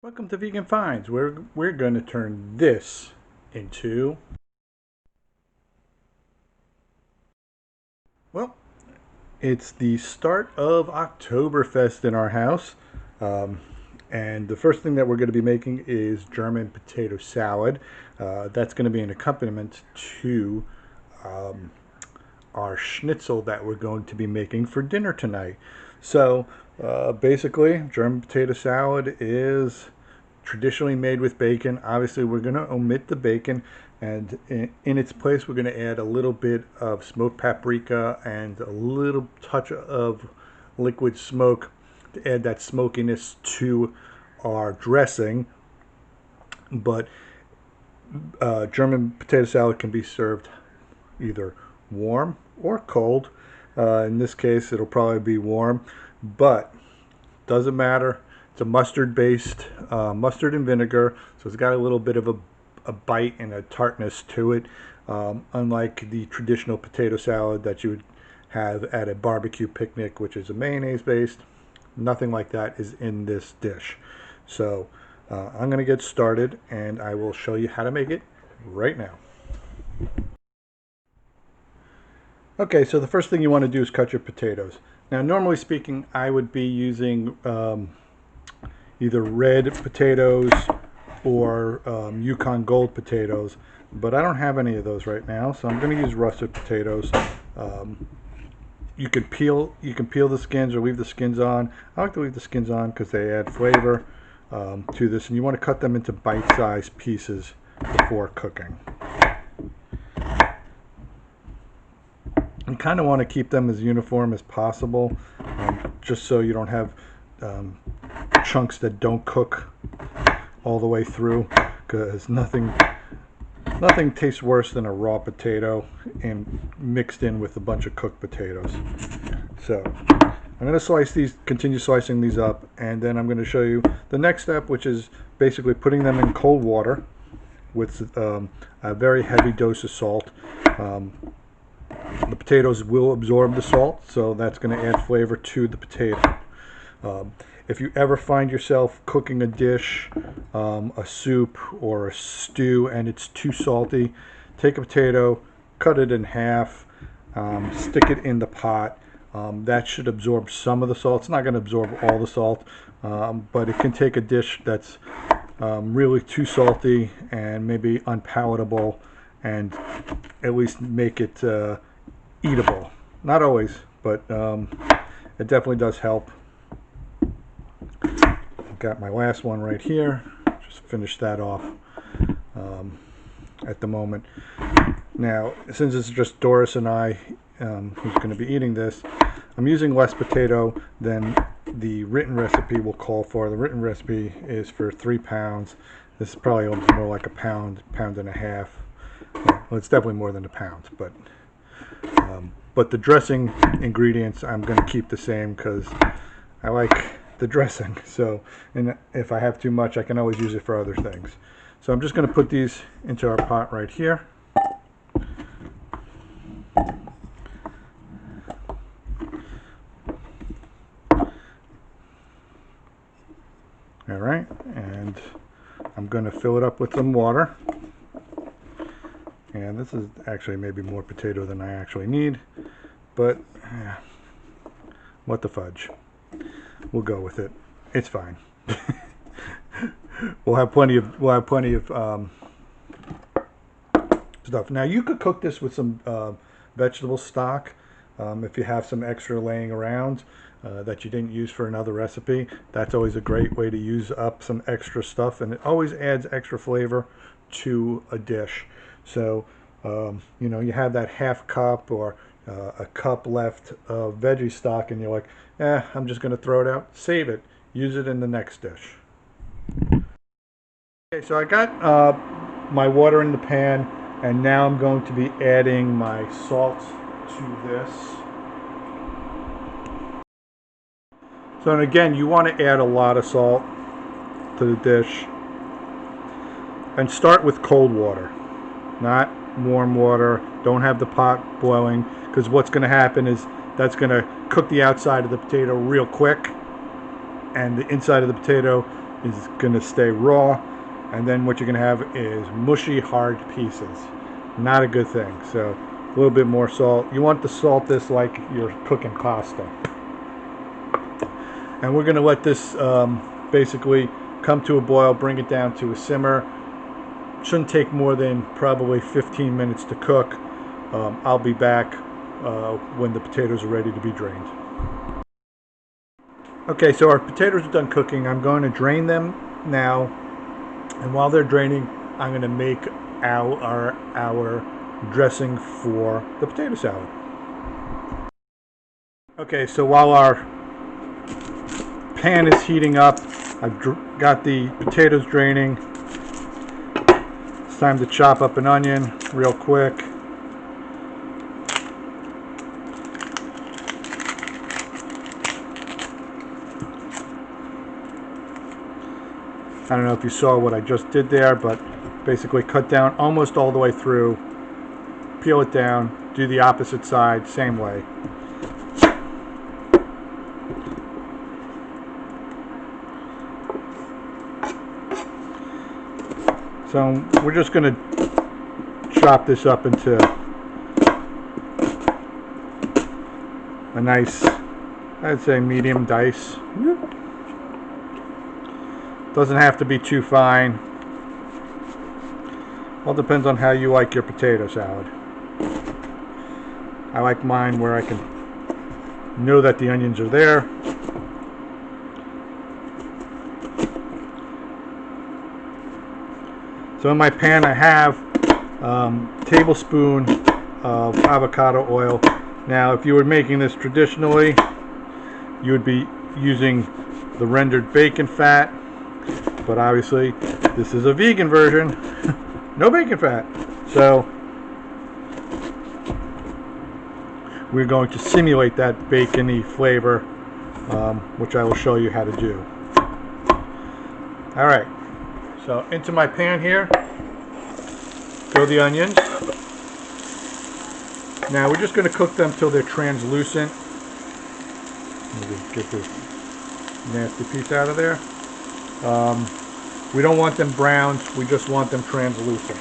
Welcome to Vegan Finds. We're going to turn this into, well, it's the start of Oktoberfest in our house. Um, and the first thing that we're going to be making is German potato salad. That's going to be an accompaniment to um, our schnitzel that we're going to be making for dinner tonight. So basically, German potato salad is traditionally made with bacon. Obviously, we're going to omit the bacon, and in its place, we're going to add a little bit of smoked paprika and a little touch of liquid smoke to add that smokiness to our dressing. But German potato salad can be served either warm or cold. In this case, it'll probably be warm, but doesn't matter. It's a mustard-based mustard and vinegar, so it's got a little bit of a bite and a tartness to it, unlike the traditional potato salad that you would have at a barbecue picnic, which is a mayonnaise-based. Nothing like that is in this dish. So I'm going to get started, and I will show you how to make it right now. Okay, so the first thing you want to do is cut your potatoes. Now, normally speaking, I would be using either red potatoes or Yukon Gold potatoes, but I don't have any of those right now, so I'm going to use russet potatoes. You can peel the skins or leave the skins on. I like to leave the skins on because they add flavor to this, and you want to cut them into bite-sized pieces before cooking. You kind of want to keep them as uniform as possible, just so you don't have chunks that don't cook all the way through, because nothing tastes worse than a raw potato and mixed in with a bunch of cooked potatoes. So I'm going to continue slicing these up, and then I'm going to show you the next step, which is basically putting them in cold water with a very heavy dose of salt. The potatoes will absorb the salt, so that's going to add flavor to the potato. If you ever find yourself cooking a dish, a soup or a stew, and it's too salty, take a potato, cut it in half, stick it in the pot. That should absorb some of the salt. It's not going to absorb all the salt, but it can take a dish that's really too salty and maybe unpalatable and at least make it eatable. Not always, but it definitely does help. I've got my last one right here. Just finish that off at the moment. Now, since it's just Doris and I who's going to be eating this, I'm using less potato than the written recipe will call for. The written recipe is for 3 pounds. This is probably more like a pound and a half. Well, it's definitely more than a pound, but the dressing ingredients I'm going to keep the same because I like the dressing. So, and if I have too much, I can always use it for other things. So I'm just going to put these into our pot right here. All right, and I'm going to fill it up with some water. And this is actually maybe more potato than I actually need, but what the fudge. We'll go with it. It's fine. We'll have plenty of stuff. Now you could cook this with some vegetable stock if you have some extra laying around that you didn't use for another recipe. That's always a great way to use up some extra stuff, and it always adds extra flavor to a dish. So, you know, you have that half cup or a cup left of veggie stock, and you're like, I'm just going to throw it out. Save it. Use it in the next dish. Okay, so I got my water in the pan, and now I'm going to be adding my salt to this. So, and again, you want to add a lot of salt to the dish. And start with cold water, not warm water. Don't have the pot boiling, because what's going to happen is that's going to cook the outside of the potato real quick, and the inside of the potato is going to stay raw, and then what you're going to have is mushy, hard pieces. Not a good thing. So a little bit more salt. You want to salt this like you're cooking pasta. And we're going to let this basically come to a boil, bring it down to a simmer. Shouldn't take more than probably 15 minutes to cook. I'll be back when the potatoes are ready to be drained. Okay, so our potatoes are done cooking. I'm going to drain them now, and while they're draining, I'm going to make our dressing for the potato salad. Okay, so while our pan is heating up, I've got the potatoes draining. It's time to chop up an onion real quick. I don't know if you saw what I just did there, but basically cut down almost all the way through, peel it down, do the opposite side, same way. So we're just going to chop this up into a nice, I'd say medium dice. Doesn't have to be too fine. All depends on how you like your potato salad. I like mine where I can know that the onions are there. So in my pan I have a tablespoon of avocado oil. Now if you were making this traditionally, you would be using the rendered bacon fat. But obviously, this is a vegan version. No bacon fat. So, we're going to simulate that bacon-y flavor, which I will show you how to do. Alright, so into my pan here, go the onions. Now, we're just going to cook them till they're translucent. Let me just get this nasty piece out of there. We don't want them browned, we just want them translucent.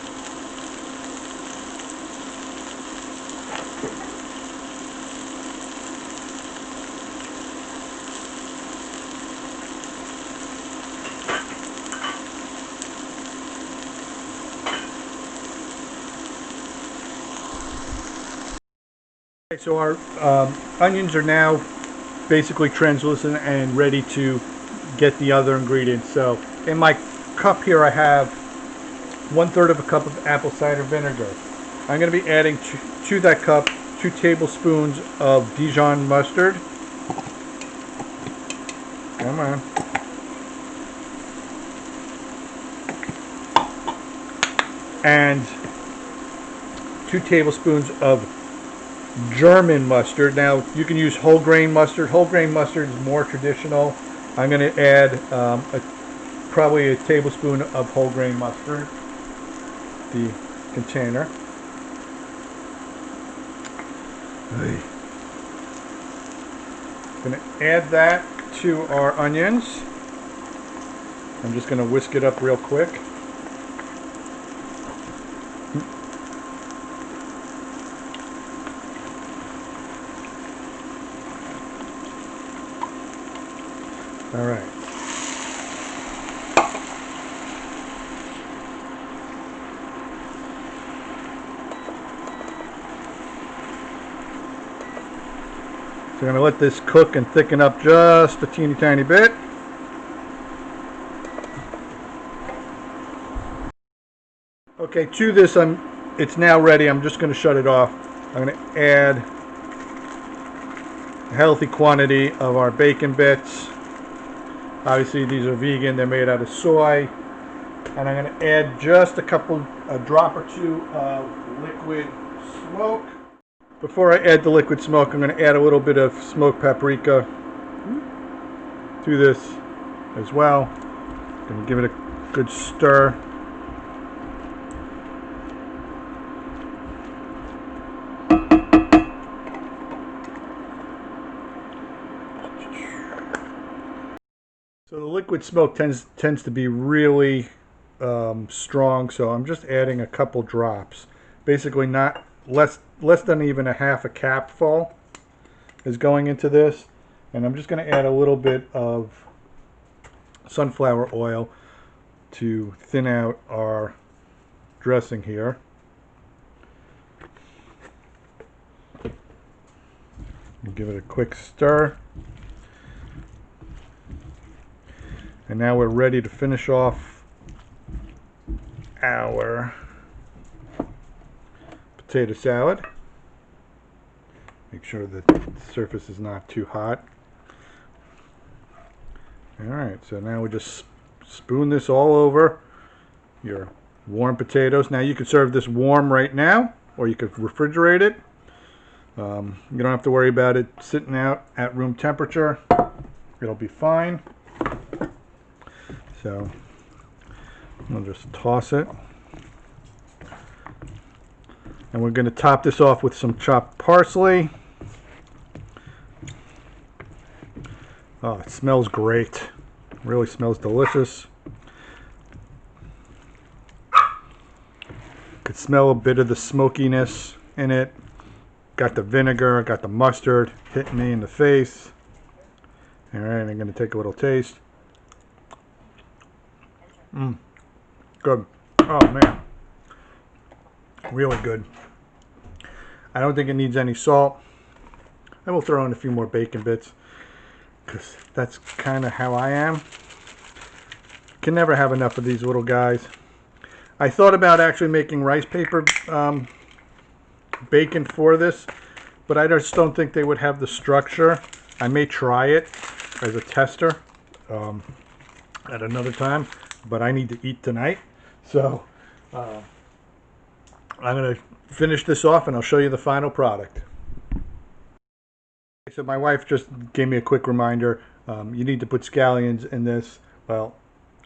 Okay, so our onions are now basically translucent and ready to get the other ingredients. So in my cup here I have 1/3 of a cup of apple cider vinegar. I'm going to be adding to that cup 2 tablespoons of Dijon mustard. Come on. And 2 tablespoons of German mustard. Now you can use whole grain mustard. Whole grain mustard is more traditional. I'm going to add probably a tablespoon of whole grain mustard, the container. I'm going to add that to our onions. I'm just going to whisk it up real quick. All right. So I'm going to let this cook and thicken up just a teeny tiny bit. Okay, to this it's now ready. I'm just going to shut it off. I'm going to add a healthy quantity of our Bac'n Bitz. Obviously these are vegan, they're made out of soy. And I'm going to add just a drop or two of liquid smoke. Before I add the liquid smoke, I'm going to add a little bit of smoked paprika to this as well. I'm going to give it a good stir. So the liquid smoke tends to be really strong, so I'm just adding a couple drops. Basically, not less than even a half a capful is going into this, and I'm just going to add a little bit of sunflower oil to thin out our dressing here. Give it a quick stir. And now we're ready to finish off our potato salad. Make sure that the surface is not too hot. Alright, so now we just spoon this all over your warm potatoes. Now you could serve this warm right now, or you could refrigerate it. You don't have to worry about it sitting out at room temperature. It'll be fine. So we'll just toss it. And we're going to top this off with some chopped parsley. Oh, it smells great. It really smells delicious. Could smell a bit of the smokiness in it. Got the vinegar, got the mustard hitting me in the face. Alright, I'm going to take a little taste. Good. Oh man. Really good. I don't think it needs any salt. I will throw in a few more bacon bits, because that's kind of how I am. Can never have enough of these little guys. I thought about actually making rice paper bacon for this, but I just don't think they would have the structure. I may try it as a tester at another time, but I need to eat tonight. So I'm going to finish this off and I'll show you the final product. So my wife just gave me a quick reminder. You need to put scallions in this. Well,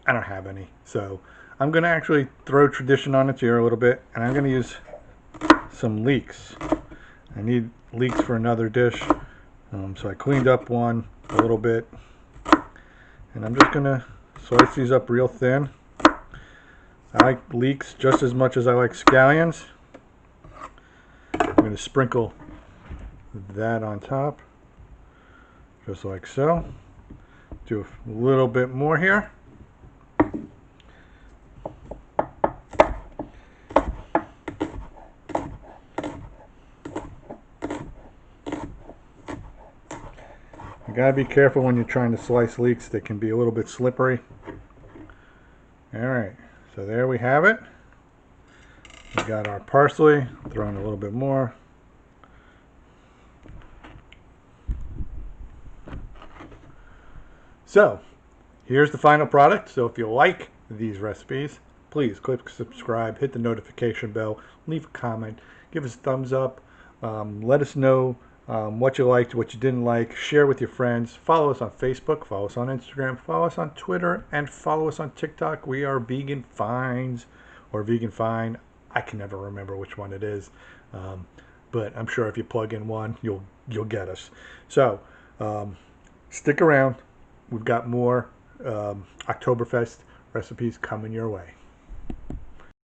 I don't have any, so I'm going to actually throw tradition on its ear a little bit, and I'm going to use some leeks. I need leeks for another dish, so I cleaned up one a little bit, and I'm just going to slice these up real thin. I like leeks just as much as I like scallions. I'm going to sprinkle that on top, just like so. Do a little bit more here. You gotta be careful when you're trying to slice leeks. They can be a little bit slippery. Alright, so there we have it. We got our parsley. Throw in a little bit more. So, here's the final product. So if you like these recipes, please click subscribe, hit the notification bell, leave a comment, give us a thumbs up, let us know what you liked, what you didn't like, share with your friends, follow us on Facebook, follow us on Instagram, follow us on Twitter, and follow us on TikTok. We are Vegan Finds, or Vegan Fine. I can never remember which one it is, but I'm sure if you plug in one, you'll get us. So stick around. We've got more Oktoberfest recipes coming your way.